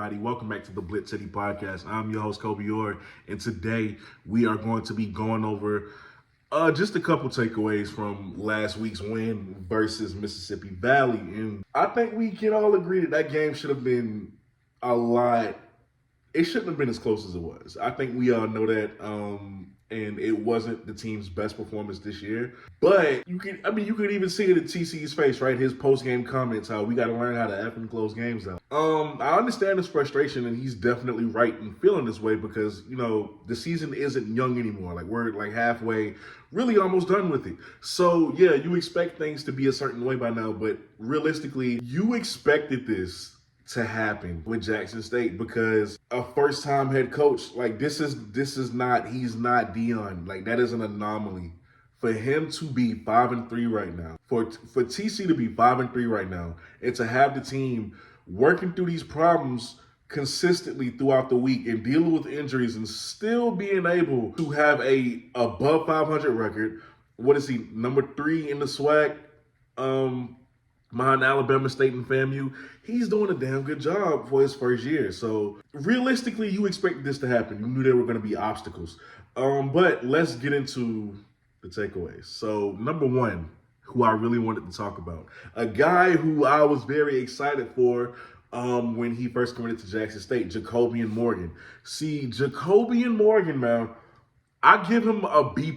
everybody? Welcome back to the BlitzCity Podcast. I'm your host, Kobe Orr, and today we are going to be going over just a couple takeaways from last week's win versus Mississippi Valley. And I think we can all agree that game should have been a lot. It shouldn't have been as close as it was. I think we all know that. And it wasn't the team's best performance this year. But you could even see it in TC's face, right? His post-game comments, how we got to learn how to effing close games out. I understand his frustration, and he's definitely right in feeling this way because, the season isn't young anymore. Like, we're like halfway, really almost done with it. So, yeah, you expect things to be a certain way by now, but realistically, you expected this to happen with Jackson State because a first-time head coach, like he's not Dion. Like, that is an anomaly. For him to be 5-3 right now, for TC to be 5-3 right now, and to have the team working through these problems consistently throughout the week and dealing with injuries and still being able to have a above 500 record. What is he, number 3 in the SWAC? Behind Alabama State and FAMU, he's doing a damn good job for his first year. So realistically, you expected this to happen. You knew there were going to be obstacles. But let's get into the takeaways. So number one, who I really wanted to talk about, a guy who I was very excited for when he first committed to Jackson State, Jacobian Morgan. See, Jacobian Morgan, man, I give him a B+.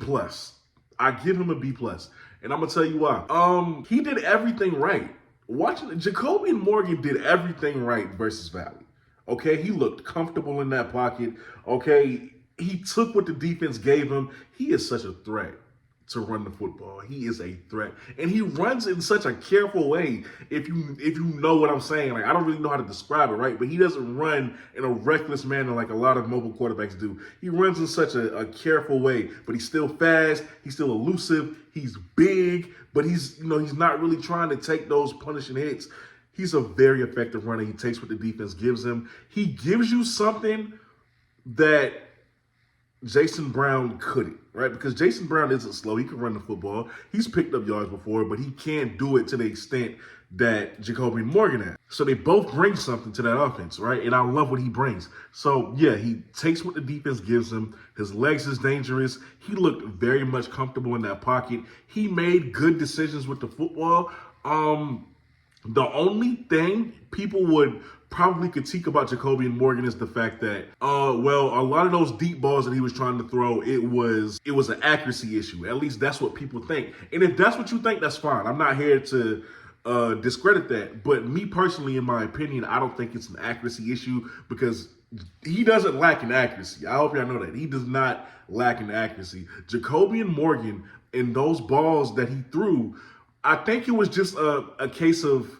And I'm going to tell you why. He did everything right. Jacobian Morgan did everything right versus Valley. Okay, he looked comfortable in that pocket. Okay, he took what the defense gave him. He is such a threat to run the football. He is a threat. And he runs in such a careful way, if you know what I'm saying. Like, I don't really know how to describe it, right? But he doesn't run in a reckless manner like a lot of mobile quarterbacks do. He runs in such a careful way, but he's still fast, he's still elusive, he's big, but he's not really trying to take those punishing hits. He's a very effective runner. He takes what the defense gives him. He gives you something that Jason Brown couldn't, right? Because Jason Brown isn't slow. He can run the football. He's picked up yards before, but he can't do it to the extent that Jacobian Morgan has. So they both bring something to that offense, right? And I love what he brings. So, yeah, he takes what the defense gives him. His legs is dangerous. He looked very much comfortable in that pocket. He made good decisions with the football. The only thing people would probably critique about Jacobian Morgan is the fact that, a lot of those deep balls that he was trying to throw, it was an accuracy issue. At least that's what people think. And if that's what you think, that's fine. I'm not here to discredit that. But me personally, in my opinion, I don't think it's an accuracy issue because he doesn't lack in accuracy. I hope y'all know that. He does not lack in accuracy. Jacobian Morgan, in those balls that he threw, I think it was just a case of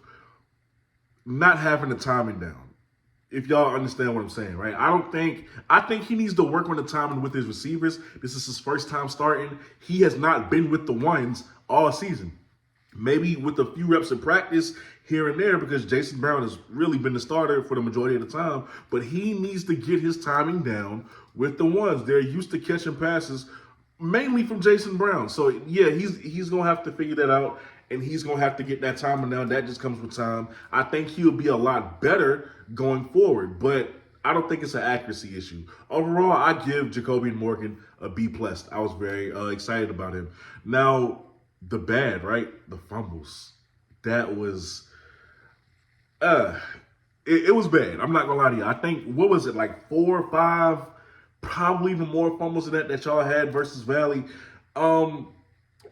not having the timing down. If y'all understand what I'm saying, right? I think he needs to work on the timing with his receivers. This is his first time starting. He has not been with the ones all season. Maybe with a few reps of practice here and there because Jason Brown has really been the starter for the majority of the time. But he needs to get his timing down with the ones. They're used to catching passes mainly from Jason Brown. So, yeah, he's going to have to figure that out. And he's going to have to get that timing down. That just comes with time. I think he'll be a lot better going forward, but I don't think it's an accuracy issue. Overall, I give Jacobian Morgan a B+. I was very excited about him. Now, the bad, right? The fumbles. That was, it was bad. I'm not going to lie to you. I think, what was it, like 4 or 5, probably even more fumbles than that y'all had versus Valley.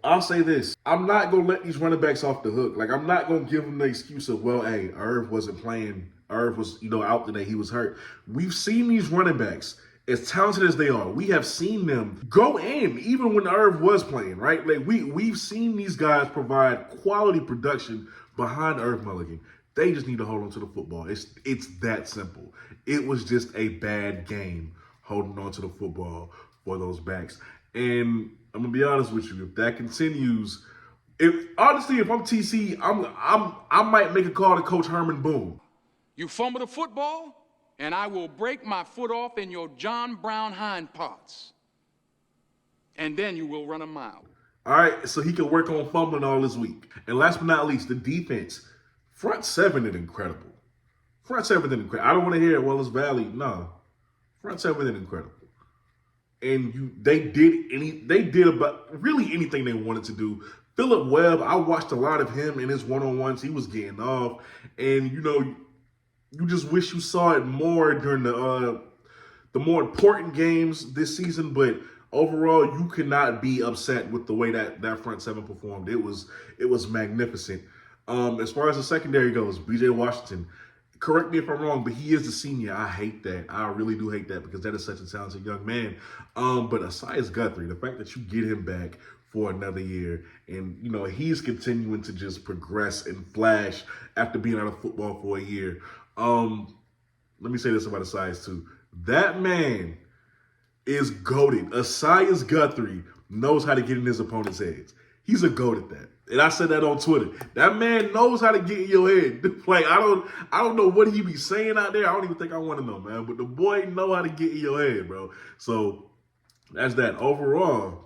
I'll say this. I'm not going to let these running backs off the hook. Like, I'm not going to give them the excuse of, hey, Irv wasn't playing. Irv was, out today. He was hurt. We've seen these running backs, as talented as they are, we have seen them go in even when Irv was playing, right? Like, we've seen these guys provide quality production behind Irv Mulligan. They just need to hold on to the football. It's that simple. It was just a bad game holding on to the football for those backs. And I'm gonna be honest with you. If that continues, if I'm TC, I might make a call to Coach Herman Boone. You fumble the football, and I will break my foot off in your John Brown hind parts, and then you will run a mile. All right, so he can work on fumbling all this week. And last but not least, the defense. Front seven is incredible. Front seven did incredible. I don't want to hear, well, it's Valley. No. Front seven did incredible. And they did about really anything they wanted to do. Phillip Webb, I watched a lot of him in his one-on-ones. He was getting off. And, you just wish you saw it more during the more important games this season. But overall, you could not be upset with the way that front seven performed. It was magnificent. As far as the secondary goes, B.J. Washington, correct me if I'm wrong, but he is the senior. I hate that. I really do hate that because that is such a talented young man. But Asias Guthrie, the fact that you get him back for another year, and he's continuing to just progress and flash after being out of football for a year. Let me say this about Asias too. That man is goated. Asias Guthrie knows how to get in his opponent's heads. He's a goat at that. And I said that on Twitter. That man knows how to get in your head. Like, I don't know what he be saying out there. I don't even think I want to know, man. But the boy know how to get in your head, bro. So that's that. Overall,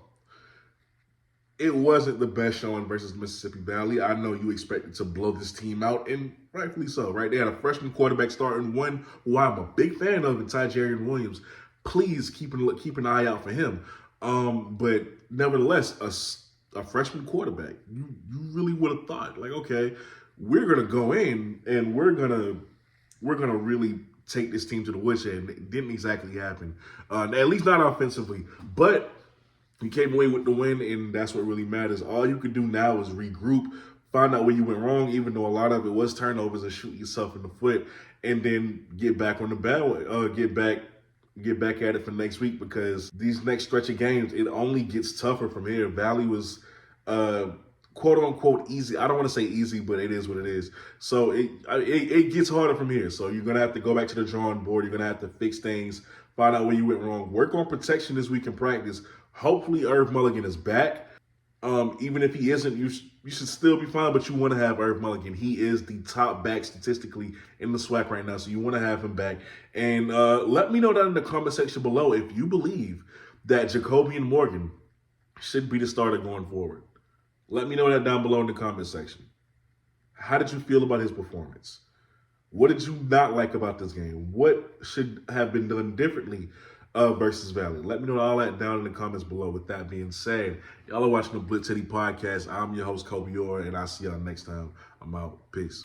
it wasn't the best showing versus Mississippi Valley. I know you expected to blow this team out, and rightfully so, right? They had a freshman quarterback starting, one who I'm a big fan of, in Tyjarian Williams. Please keep an eye out for him. But nevertheless, a freshman quarterback, you really would have thought, like, okay, we're gonna go in and we're gonna really take this team to the woodshed. It didn't exactly happen, at least not offensively. But you came away with the win, and that's what really matters. All you can do now is regroup, find out where you went wrong, even though a lot of it was turnovers and shooting yourself in the foot, and then get back on the battle, get back at it for next week, because these next stretch of games, it only gets tougher from here. Valley was quote unquote easy. I don't want to say easy, but it is what it is. So it gets harder from here. So you're gonna have to go back to the drawing board. You're gonna have to fix things, find out where you went wrong, work on protection this week in practice. Hopefully Irv Mulligan is back. Even if he isn't, you should still be fine, but you want to have Irv Mulligan. He is the top back statistically in the SWAC right now, so you want to have him back. And let me know down in the comment section below if you believe that Jacobian Morgan should be the starter going forward. Let me know that down below in the comment section. How did you feel about his performance? What did you not like about this game? What should have been done differently versus Valley? Let me know all that down in the comments below. With that being said, y'all are watching the BlitzCity Podcast. I'm your host, Kobe Orr, and I'll see y'all next time. I'm out. Peace.